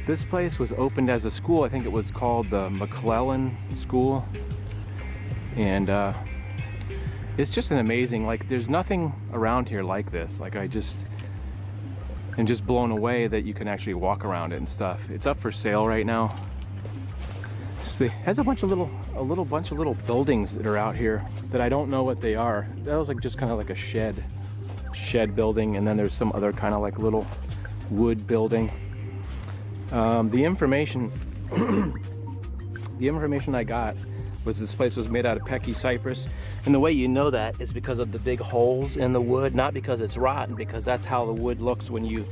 This place was opened as a school. I think it was called the McClellan School. And it's just an amazing, like there's nothing around here like this. Like I just am just blown away that you can actually walk around it and stuff. It's up for sale right now. So it has a bunch of bunch of little buildings that are out here that I don't know what they are. That was like just kind of like a shed building, and then there's some other kind of like little wood building. The information I got was this place was made out of Pecky cypress, and the way you know that is because of the big holes in the wood, not because it's rotten, because that's how the wood looks when you,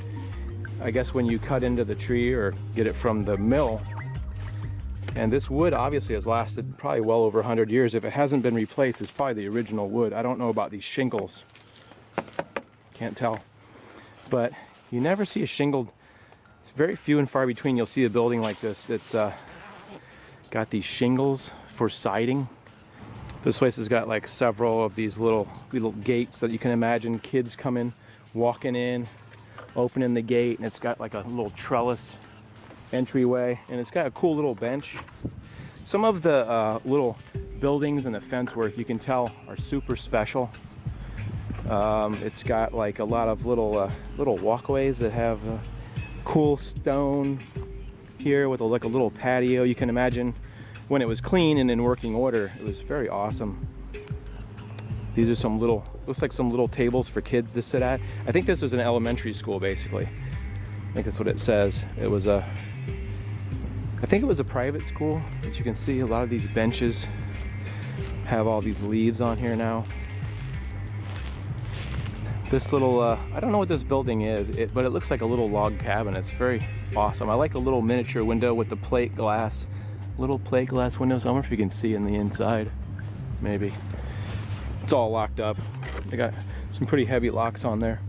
I guess, when you cut into the tree or get it from the mill. And this wood obviously has lasted probably well over 100 years. If it hasn't been replaced, it's probably the original wood. I don't know about these shingles, can't tell, but you never see a shingled. It's very few and far between you'll see a building like this that's got these shingles for siding. This place has got like several of these little gates that you can imagine kids coming, walking in, opening the gate, and it's got like a little trellis entryway, and it's got a cool little bench. Some of the little buildings and the fence work you can tell are super special. It's got like a lot of little walkways that have cool stone here with like a little patio. You can imagine when it was clean and in working order, it was very awesome. These are some little, looks like some little tables for kids to sit at. I think this was an elementary school basically. I think that's what it says. It was I think it was a private school, but you can see a lot of these benches have all these leaves on here now. This little, I don't know what this building is, but it looks like a little log cabin. It's very awesome. I like the little miniature window with the plate glass, little plate glass windows. I wonder if you can see in the inside, maybe. It's all locked up. They got some pretty heavy locks on there.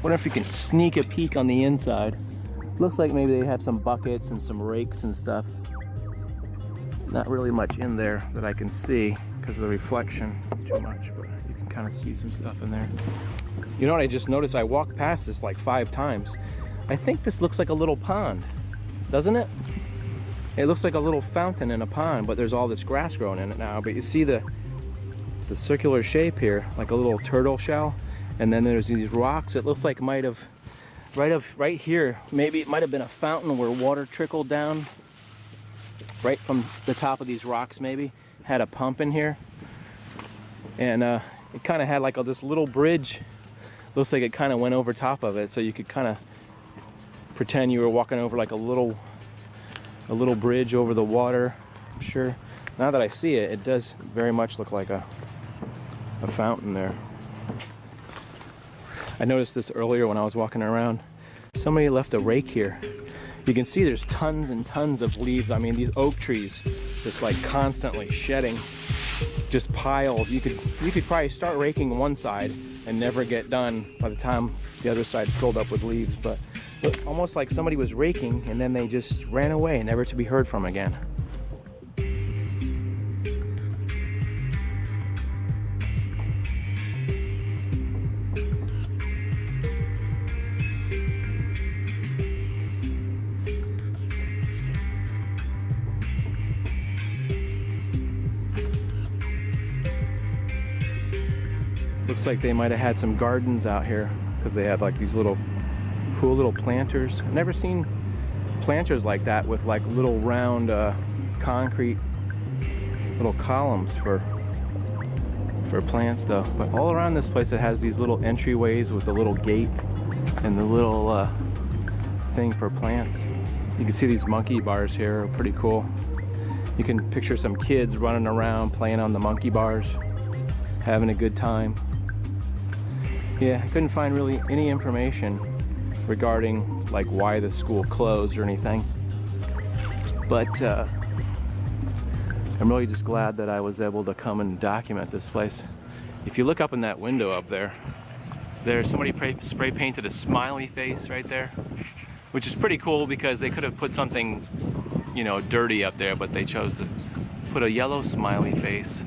Wonder if you can sneak a peek on the inside. Looks like maybe they have some buckets and some rakes and stuff. Not really much in there that I can see because of the reflection too much, but you can kind of see some stuff in there. You know what I just noticed? I walked past this like 5 times. I think this looks like a little pond, doesn't it? It looks like a little fountain in a pond, but there's all this grass growing in it now. But you see the circular shape here, like a little turtle shell, and then there's these rocks. It looks like right here, maybe it might have been a fountain where water trickled down right from the top of these rocks. Maybe had a pump in here, and it kind of had like this little bridge. Looks like it kind of went over top of it, so you could kind of pretend you were walking over like a little bridge over the water. I'm sure now that I see it, it does very much look like a fountain there. I noticed this earlier when I was walking around. Somebody left a rake here. You can see there's tons and tons of leaves. I mean, these oak trees just like constantly shedding, just piles. You could probably start raking one side and never get done by the time the other side's filled up with leaves. But almost like somebody was raking and then they just ran away, never to be heard from again. Looks like they might have had some gardens out here because they had like these cool little planters. I've never seen planters like that with like little round concrete little columns for plants though. But all around this place it has these little entryways with the little gate and the little thing for plants. You can see these monkey bars here are pretty cool. You can picture some kids running around playing on the monkey bars, having a good time. Yeah, I couldn't find really any information regarding like why the school closed or anything, but I'm really just glad that I was able to come and document this place. If you look up in that window up there, there's somebody spray painted a smiley face right there, which is pretty cool because they could have put something, you know, dirty up there, but they chose to put a yellow smiley face.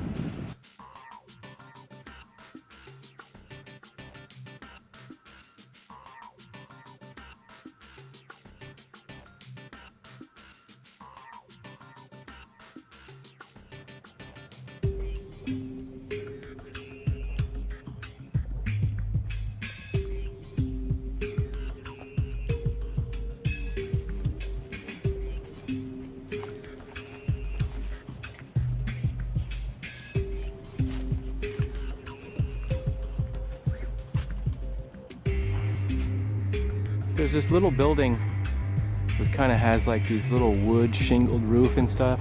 There's this little building that kind of has like these little wood shingled roof and stuff.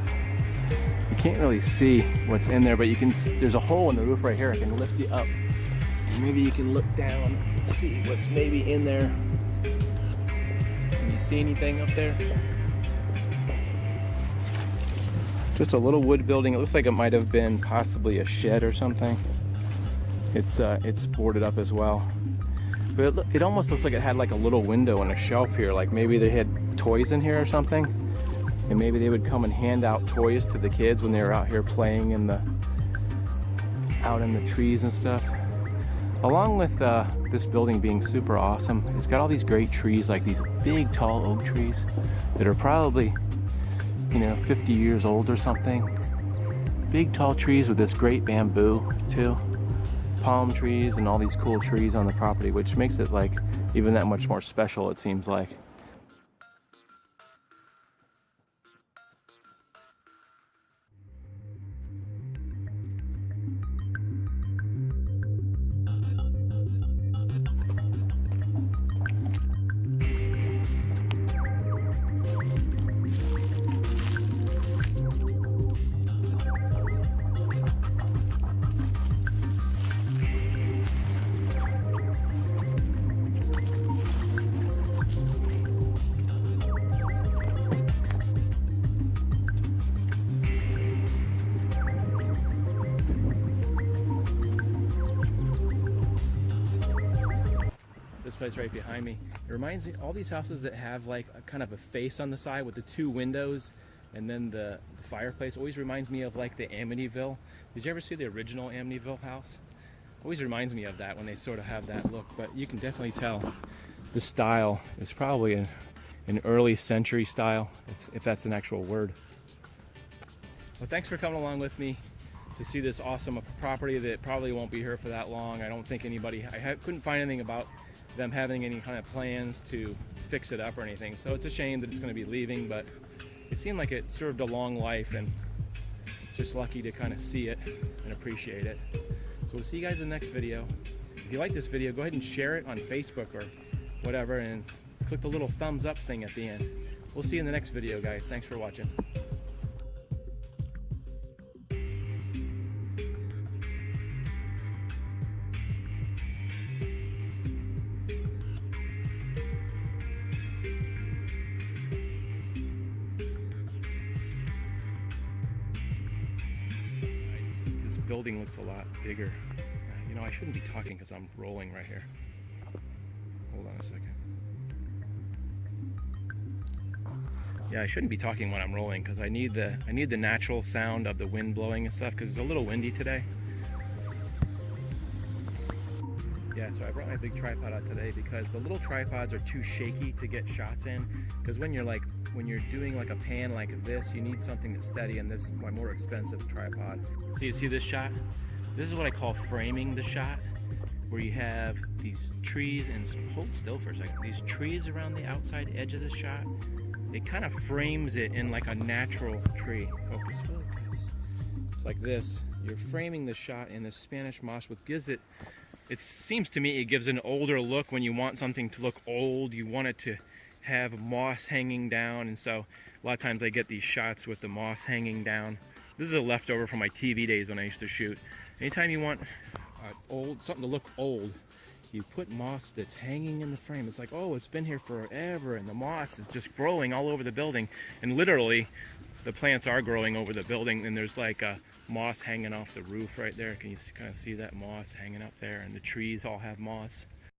You can't really see what's in there, but you can. There's a hole in the roof right here. I can lift you up. And maybe you can look down and see what's maybe in there. Can you see anything up there? Just a little wood building. It looks like it might have been possibly a shed or something. It's boarded up as well. But it almost looks like it had like a little window and a shelf here. Like maybe they had toys in here or something. And maybe they would come and hand out toys to the kids when they were out here playing out in the trees and stuff. Along with this building being super awesome, it's got all these great trees, like these big tall oak trees that are probably, 50 years old or something. Big tall trees with this great bamboo too. Palm trees and all these cool trees on the property, which makes it like even that much more special, it seems like. This place right behind me, it reminds me, all these houses that have like a kind of a face on the side with the two windows and then the fireplace always reminds me of like the Amityville. Did you ever see the original Amityville house? Always reminds me of that when they sort of have that look, but you can definitely tell the style is probably an early century style, if that's an actual word. Well, thanks for coming along with me to see this awesome property that probably won't be here for that long. I don't think anybody, couldn't find anything about them having any kind of plans to fix it up or anything, so it's a shame that it's going to be leaving, but it seemed like it served a long life, and just lucky to kind of see it and appreciate it. So we'll see you guys in the next video. If you like this video, go ahead and share it on Facebook or whatever, and click the little thumbs up thing at the end. We'll see you in the next video, guys. Thanks for watching. This building looks a lot bigger. I shouldn't be talking because I'm rolling right here. Hold on a second. Yeah, I shouldn't be talking when I'm rolling because I need the natural sound of the wind blowing and stuff, because it's a little windy today. Yeah, so I brought my big tripod out today because the little tripods are too shaky to get shots in, because when you're doing like a pan like this, you need something that's steady, and this is my more expensive tripod. So you see this shot? This is what I call framing the shot, where you have these trees, and hold still for a second, these trees around the outside edge of the shot. It kind of frames it in like a natural tree. Focus, focus. It's like this. You're framing the shot in the Spanish moss, which gives it seems to me it gives an older look. When you want something to look old, you want it to have moss hanging down, and so a lot of times I get these shots with the moss hanging down. This is a leftover from my TV days when I used to shoot. Anytime you want something to look old, you put moss that's hanging in the frame. It's like, oh, it's been here forever, and the moss is just growing all over the building. And literally, the plants are growing over the building, and there's like a moss hanging off the roof right there. Can you kind of see that moss hanging up there? And the trees all have moss.